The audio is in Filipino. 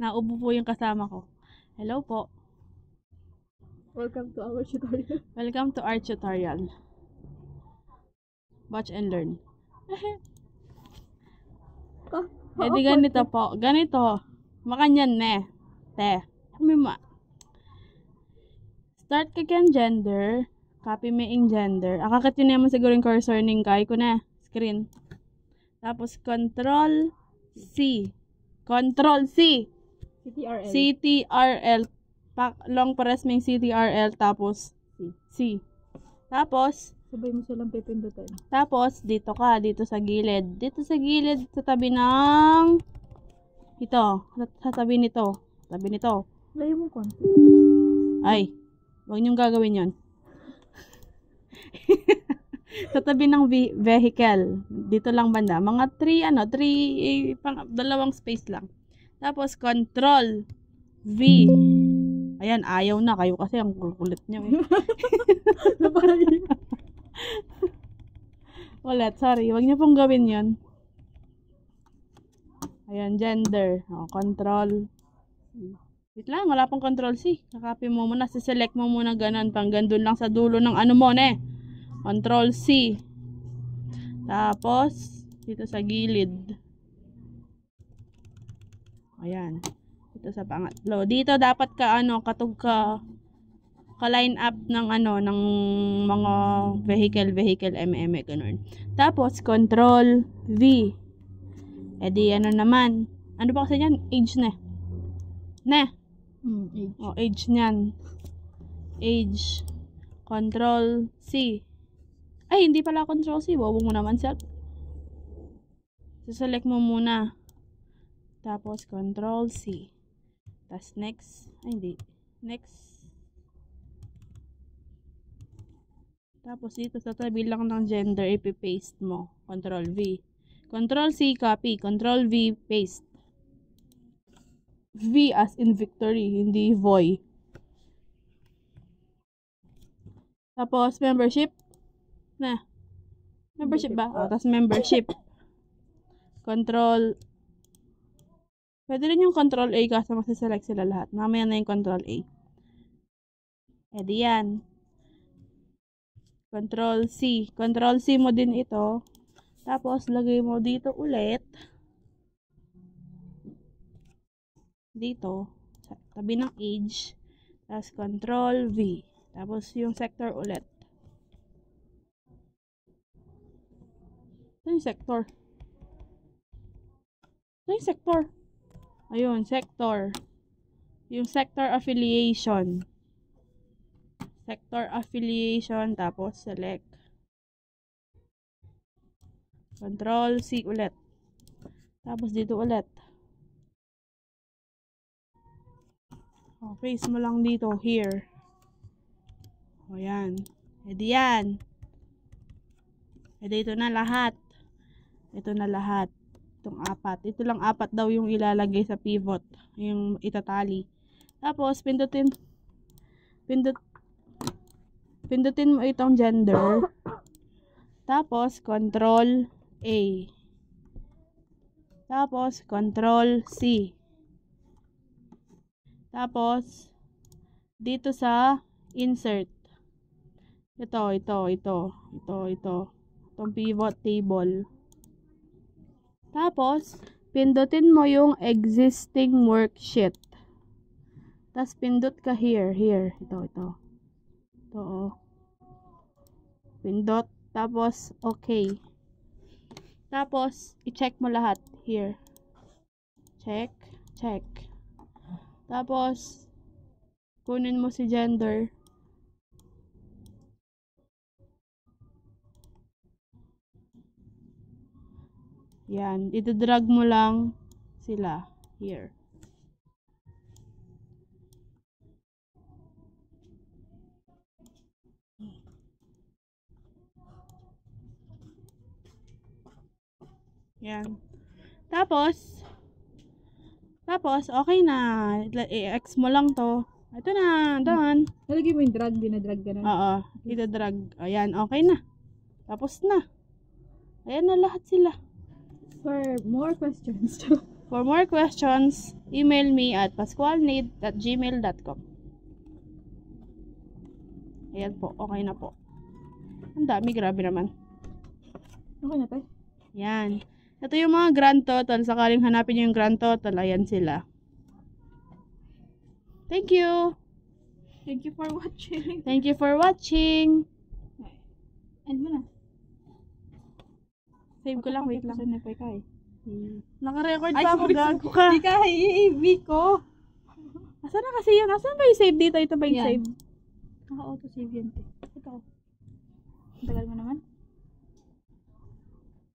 Naubo po yung kasama ko. Hello po. Welcome to our tutorial. Welcome to our tutorial. Watch and learn. Eh di ganito po. Ganito. Makanyan ne. Te. Mima. Start ka kyan gender. Copy mo yung gender. Akakat yun naman siguro yung cursor ning kay ko na. Screen. Tapos Control C. Control C. CTRL. CTRL. Long press mo yung CTRL. Tapos C. Tapos Sabay mo silang pipindutin. Tapos, dito ka, dito sa gilid. Dito sa gilid, sa tabi ng ito. Sa tabi nito. Tabi nito. Layo mo konti. Ay, huwag niyong gagawin yon. Sa tabi ng vehicle. Dito lang banda. Mga 2 space lang. Tapos, Control V. Ayan, ayaw na. Kayo kasi ang kukulit niyo eh. Ulit, sorry. Huwag niyo pong gawin yun. Ayan, gender. O, control. Wait lang, wala pong control C. Kakapin mo muna. Siselect mo muna ganun. Panggang dun lang sa dulo ng ano mo, ne. Control C. Tapos, dito sa gilid. Ayan. Dito sa pangatlo. Dito dapat ka, katug ka line up ng ng mga vehicle, ganun. Tapos, Control V. E di, naman. Ano ba kasi yan? Age na. Age. O, age niyan. Age. Control C. Ay, hindi pala Control C. Wawag mo naman siya. Select mo muna. Tapos, Control C. Tapos, next. Ay, hindi. Next. Tapos dito sa tabi lang ng gender, ipipaste mo. Control V. Control C, copy. Control V, paste. V as in victory, hindi voy. Tapos membership. Membership ba? O, tapos membership. Control. Pwede rin yung Control A kasi masiselect sila lahat. Mamaya na yung Control A. E di yan. Control C. Control C mo din ito. Tapos, lagay mo dito ulit. Dito. Sa tabi ng age. Tapos, Control V. Tapos, yung sector ulit. Ito yung sector. Ito yung sector. Ayun, sector. Yung sector affiliation. Sector affiliation, tapos select. Control C ulit. Tapos dito ulit. O, paste mo lang dito, here. O, yan. E di yan. E di ito na lahat. Ito na lahat. Itong 4. Ito lang 4 daw yung ilalagay sa pivot. Yung itatali. Tapos, pindutin mo itong gender. Tapos, Control A. Tapos, Control C. Tapos, dito sa insert. Ito. Itong pivot table. Tapos, pindutin mo yung existing worksheet. Tapos, pindot ka here. Ito. Ito. Pindot. Tapos, okay. Tapos, i-check mo lahat. Here. Check. Tapos, kunin mo si gender. Yan. Ito-drag mo lang sila. Here. Yan. Tapos, okay na. I-X mo lang to. Ito na, done. Nalagay mo yung drag, dinadrag ka na. Oo, ito-drag. Ayan, okay na. Tapos na. Ayan na lahat sila. For more questions. For more questions, email me at pascualnid@gmail.com. Ayan po, okay na po. Ang dami, grabe naman. Okay na tayo. Yan. Ito yung mga grand total. Sakaling hanapin nyo yung grand total, ayan sila. Thank you. Thank you for watching. Thank you for watching. End mo na. Save ko lang, wait lang. Saan na pa ikaw eh? Naka-record Ay, pa ako, sorry, gago ka. Hindi ka, i-AV ko. Asan na kasi yun? Asan ba yung save dito? Ito ba yung Yan. save? Naka-auto-save yan. Ito. Ang tagal mo naman.